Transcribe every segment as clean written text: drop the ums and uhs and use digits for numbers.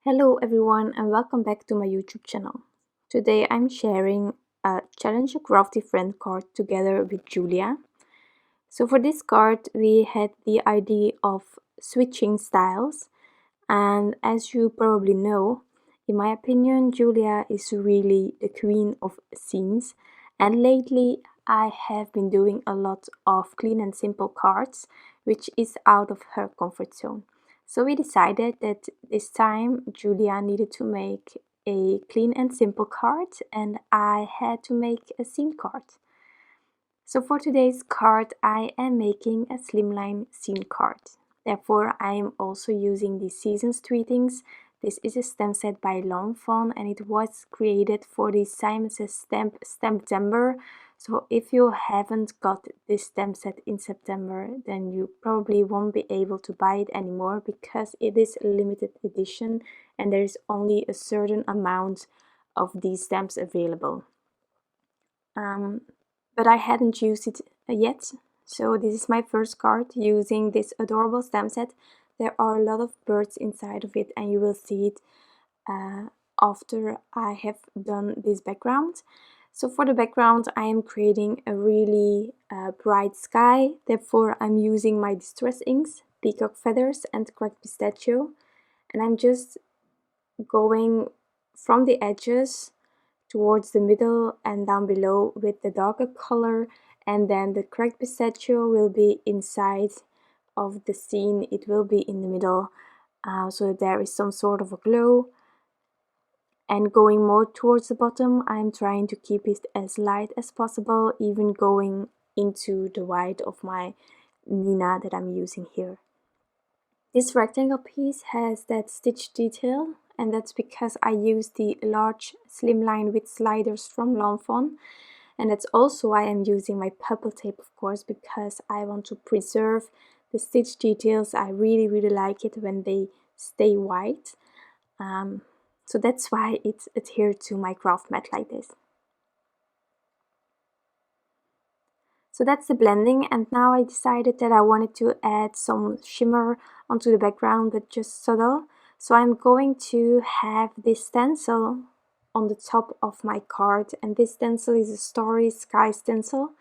Hello everyone and welcome back to my YouTube channel. Today I'm sharing a Challenge a Crafty Friend card together with Julia. So for this card we had the idea of switching styles, and as you probably know, in my opinion Julia is really the queen of scenes, and lately I have been doing a lot of clean and simple cards which is out of her comfort zone. So we decided that this time Julia needed to make a clean and simple card and I had to make a scene card. So for today's card I am making a Slimline scene card. Therefore I am also using the Seasons Tweetings. This is a stamp set by Fawn and it was created for the Simon's September. So if you haven't got this stamp set in September, then you probably won't be able to buy it anymore because it is a limited edition and there is only a certain amount of these stamps available. But I hadn't used it yet, so this is my first card using this adorable stamp set. There are a lot of birds inside of it and you will see it after I have done this background. So for the background I am creating a really bright sky, therefore I'm using my distress inks, Peacock feathers and cracked pistachio, and I'm just going from the edges towards the middle and down below with the darker color, and then the cracked pistachio will be inside of the scene. It will be in the middle, so that there is some sort of a glow. And going more towards the bottom, I'm trying to keep it as light as possible, even going into the white of my Neenah that I'm using here. This rectangle piece has that stitch detail, and that's because I use the large Slimline with sliders from Fawn, and that's also why I'm using my purple tape, of course, because I want to preserve the stitch details. I really like it when they stay white, so that's why it's adhered to my craft mat like this. So that's the blending, and now I decided that I wanted to add some shimmer onto the background, but just subtle. So I'm going to have this stencil on the top of my card, and this stencil is a Starry Sky stencil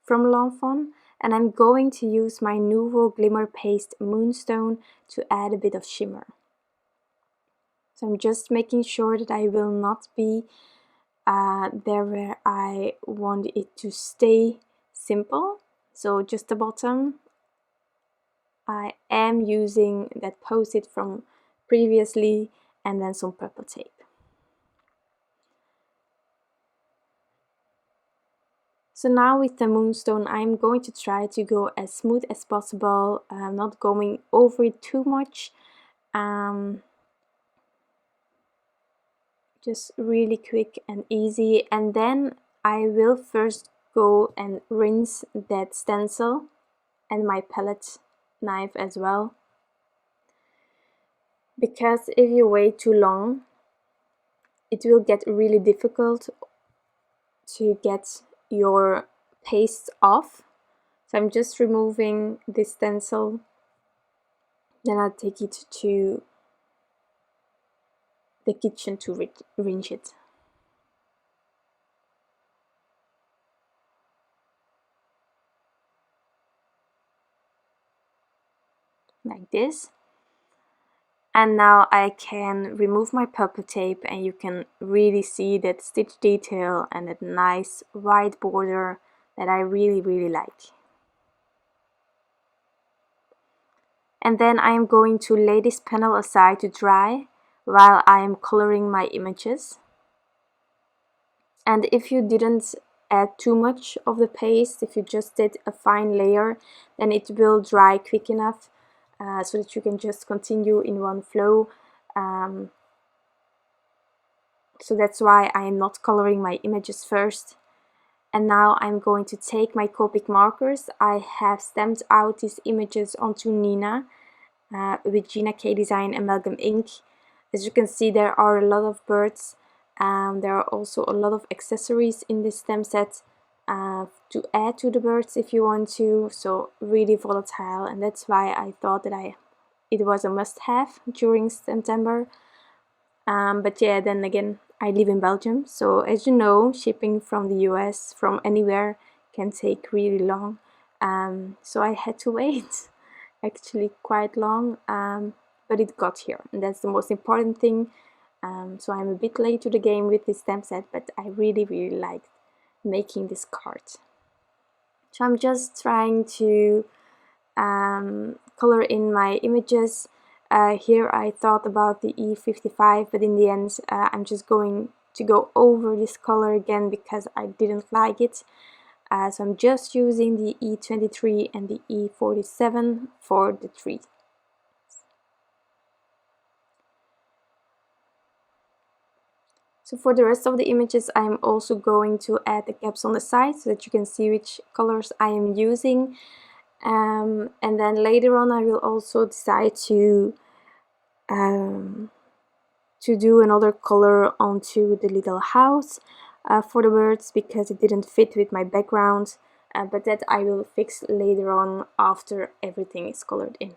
from Fawn, and I'm going to use my Nuvo Glimmer Paste Moonstone to add a bit of shimmer. So I'm just making sure that I will not be there where I want it to stay simple, so just the bottom. I am using that post-it from previously and then some purple tape. So now with the Moonstone I'm going to try to go as smooth as possible, not going over it too much, just really quick and easy. And then I will first go and rinse that stencil and my palette knife as well, because if you wait too long it will get really difficult to get your paste off. So I'm just removing this stencil, then I'll take it to the kitchen to rinse it. Like this. And now I can remove my purple tape and you can really see that stitch detail and that nice white border that I really like. And then I am going to lay this panel aside to dry while I am coloring my images. And if you didn't add too much of the paste, if you just did a fine layer, then it will dry quick enough so that you can just continue in one flow. So that's why I am not coloring my images first. And now I'm going to take my Copic markers. I have stamped out these images onto Neenah with Gina K Design Amalgam ink. As you can see, there are a lot of birds. There are also a lot of accessories in this stamp set to add to the birds if you want to, so really volatile, and that's why I thought that it was a must-have during September. But yeah, then again, I live in Belgium, so as you know, shipping from the US, from anywhere, can take really long. So I had to wait, actually quite long, but it got here, and that's the most important thing. So I'm a bit late to the game with this stamp set, but I really, really liked making this card. So I'm just trying to color in my images. Here I thought about the E55, but in the end I'm just going to go over this color again because I didn't like it. So I'm just using the E23 and the E47 for the tree. So for the rest of the images, I'm also going to add the gaps on the side so that you can see which colors I am using. And then later on I will also decide to do another color onto the little house for the birds because it didn't fit with my background, but that I will fix later on after everything is colored in.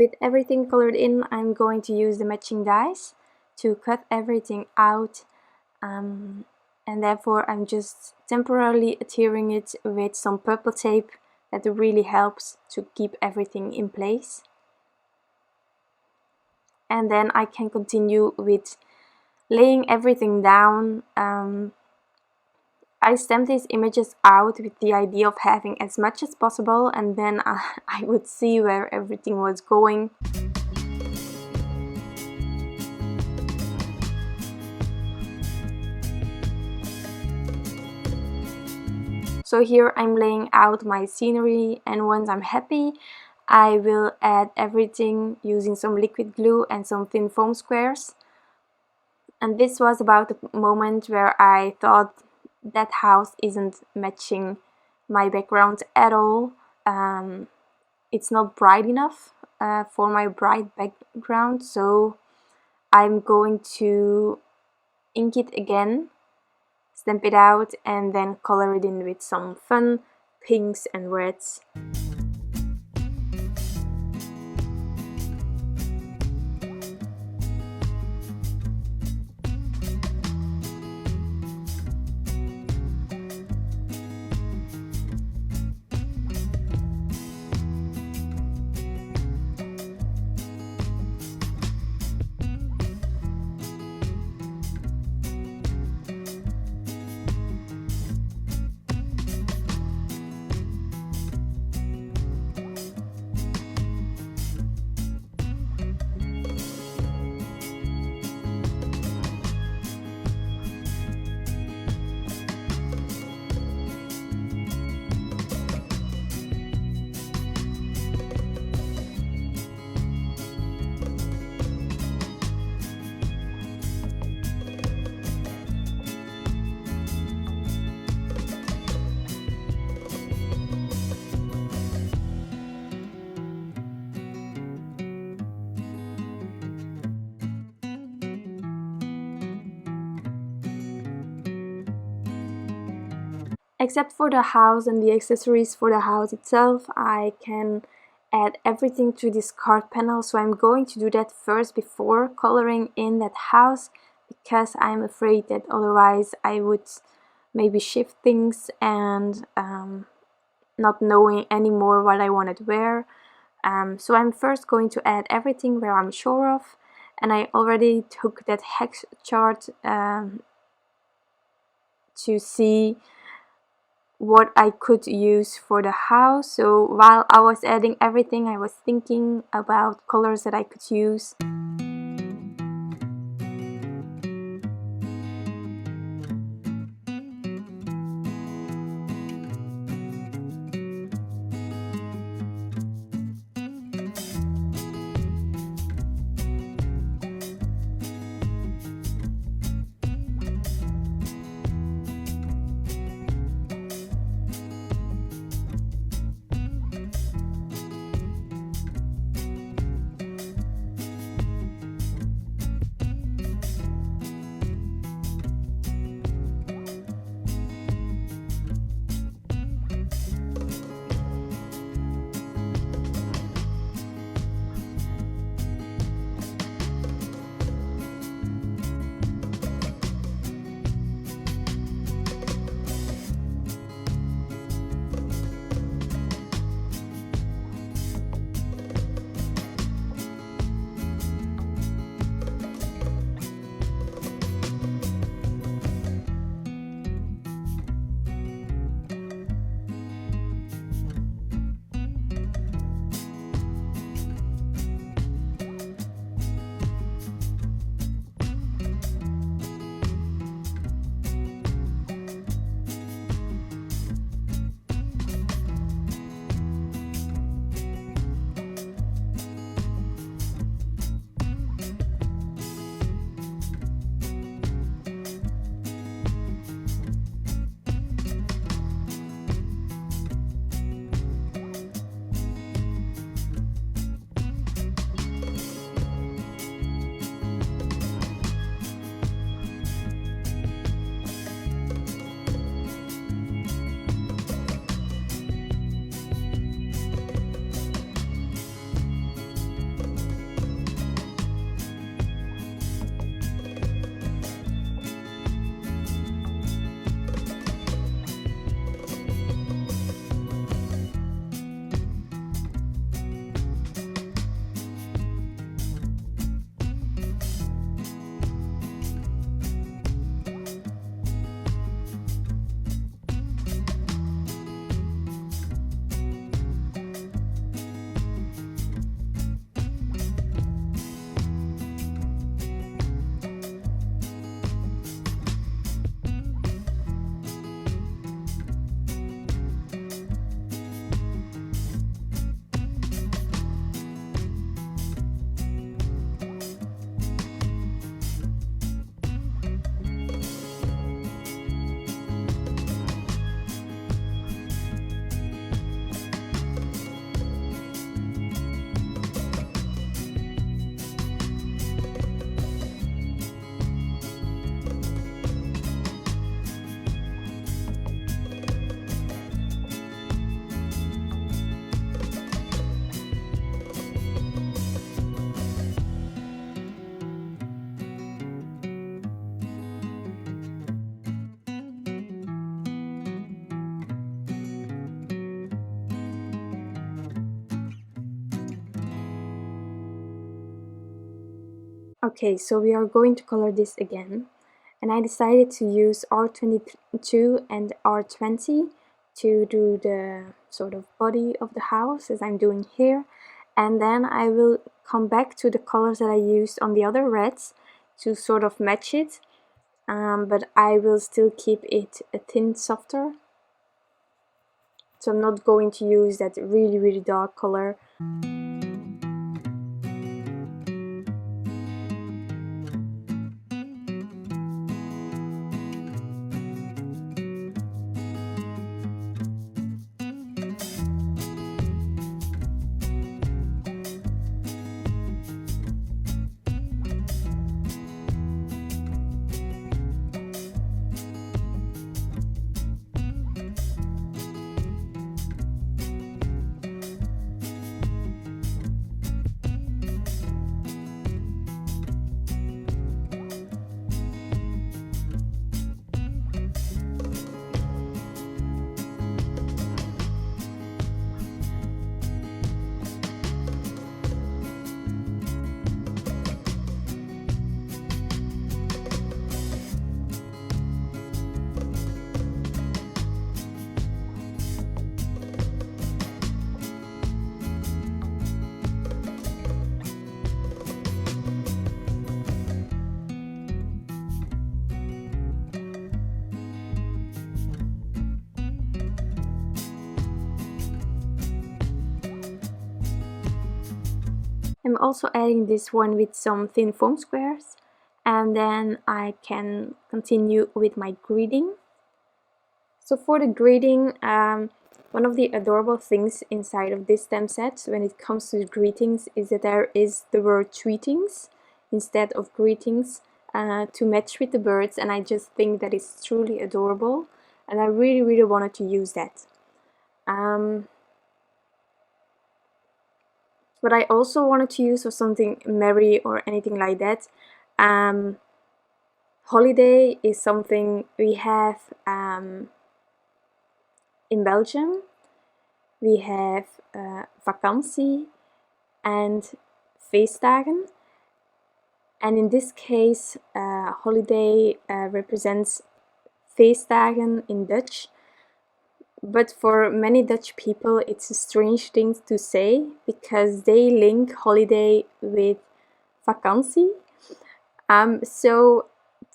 With everything colored in, I'm going to use the matching dies to cut everything out, and therefore I'm just temporarily adhering it with some purple tape that really helps to keep everything in place. And then I can continue with laying everything down. I stamped these images out with the idea of having as much as possible, and then I would see where everything was going. So here I'm laying out my scenery, and once I'm happy, I will add everything using some liquid glue and some thin foam squares. And this was about the moment where I thought that house isn't matching my background at all. It's not bright enough for my bright background, so I'm going to ink it again, stamp it out, and then color it in with some fun pinks and reds. Except for the house and the accessories for the house itself, I can add everything to this card panel, so I'm going to do that first before coloring in that house, because I'm afraid that otherwise I would maybe shift things and not knowing anymore what I wanted to wear. So I'm first going to add everything where I'm sure of, and I already took that hex chart to see what I could use for the house. So while I was adding everything, I was thinking about colors that I could use. Okay, so we are going to color this again, and I decided to use R22 and R20 to do the sort of body of the house as I'm doing here, and then I will come back to the colors that I used on the other reds to sort of match it, but I will still keep it a tint softer, so I'm not going to use that really dark color. I'm also adding this one with some thin foam squares, and then I can continue with my greeting. So for the greeting, one of the adorable things inside of this stem set when it comes to the greetings is that there is the word tweetings instead of greetings to match with the birds, and I just think that is truly adorable, and I really wanted to use that. What I also wanted to use was something merry or anything like that. Holiday is something we have in Belgium. We have vakantie and feestdagen. And in this case, holiday represents feestdagen in Dutch. But for many Dutch people, it's a strange thing to say because they link holiday with vakantie. So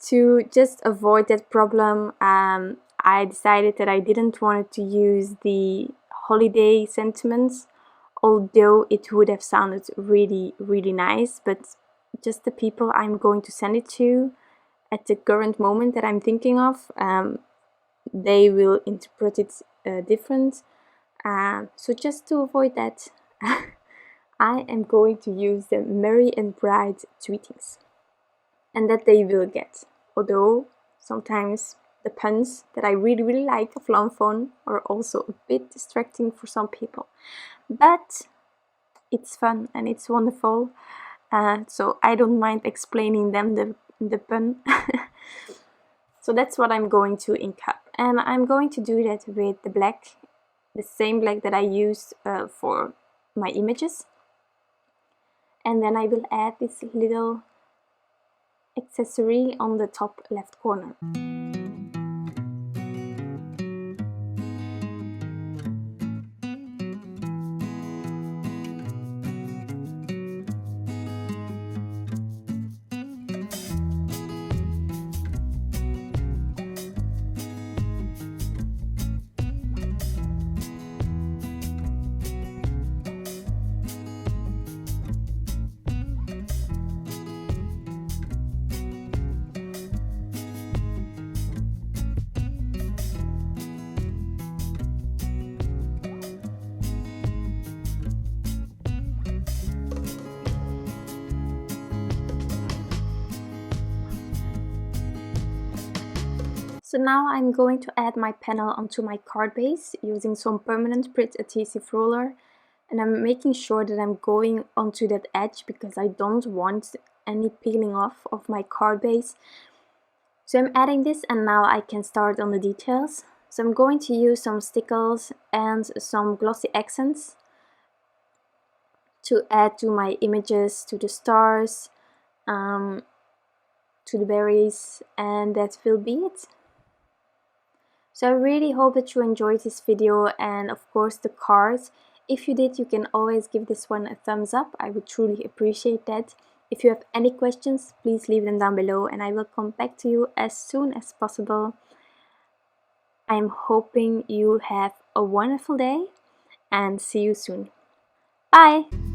to just avoid that problem, I decided that I didn't want to use the holiday sentiments, although it would have sounded really nice, but just the people I'm going to send it to at the current moment that I'm thinking of, they will interpret it different. So just to avoid that, I am going to use the Merry and Bright tweetings, and that they will get. Although sometimes the puns that I really like of Fawn are also a bit distracting for some people, but it's fun and it's wonderful, so I don't mind explaining them the pun. So that's what I'm going to ink up, and I'm going to do that with the black, the same black that I used for my images, and then I will add this little accessory on the top left corner. So now I'm going to add my panel onto my card base using some permanent print adhesive roller, and I'm making sure that I'm going onto that edge because I don't want any peeling off of my card base. So I'm adding this, and now I can start on the details. So I'm going to use some Stickles and some glossy accents to add to my images, to the stars, to the berries, and that will be it. So I really hope that you enjoyed this video, and of course the cards. If you did, you can always give this one a thumbs up. I would truly appreciate that. If you have any questions, please leave them down below and I will come back to you as soon as possible. I'm hoping you have a wonderful day and see you soon. Bye!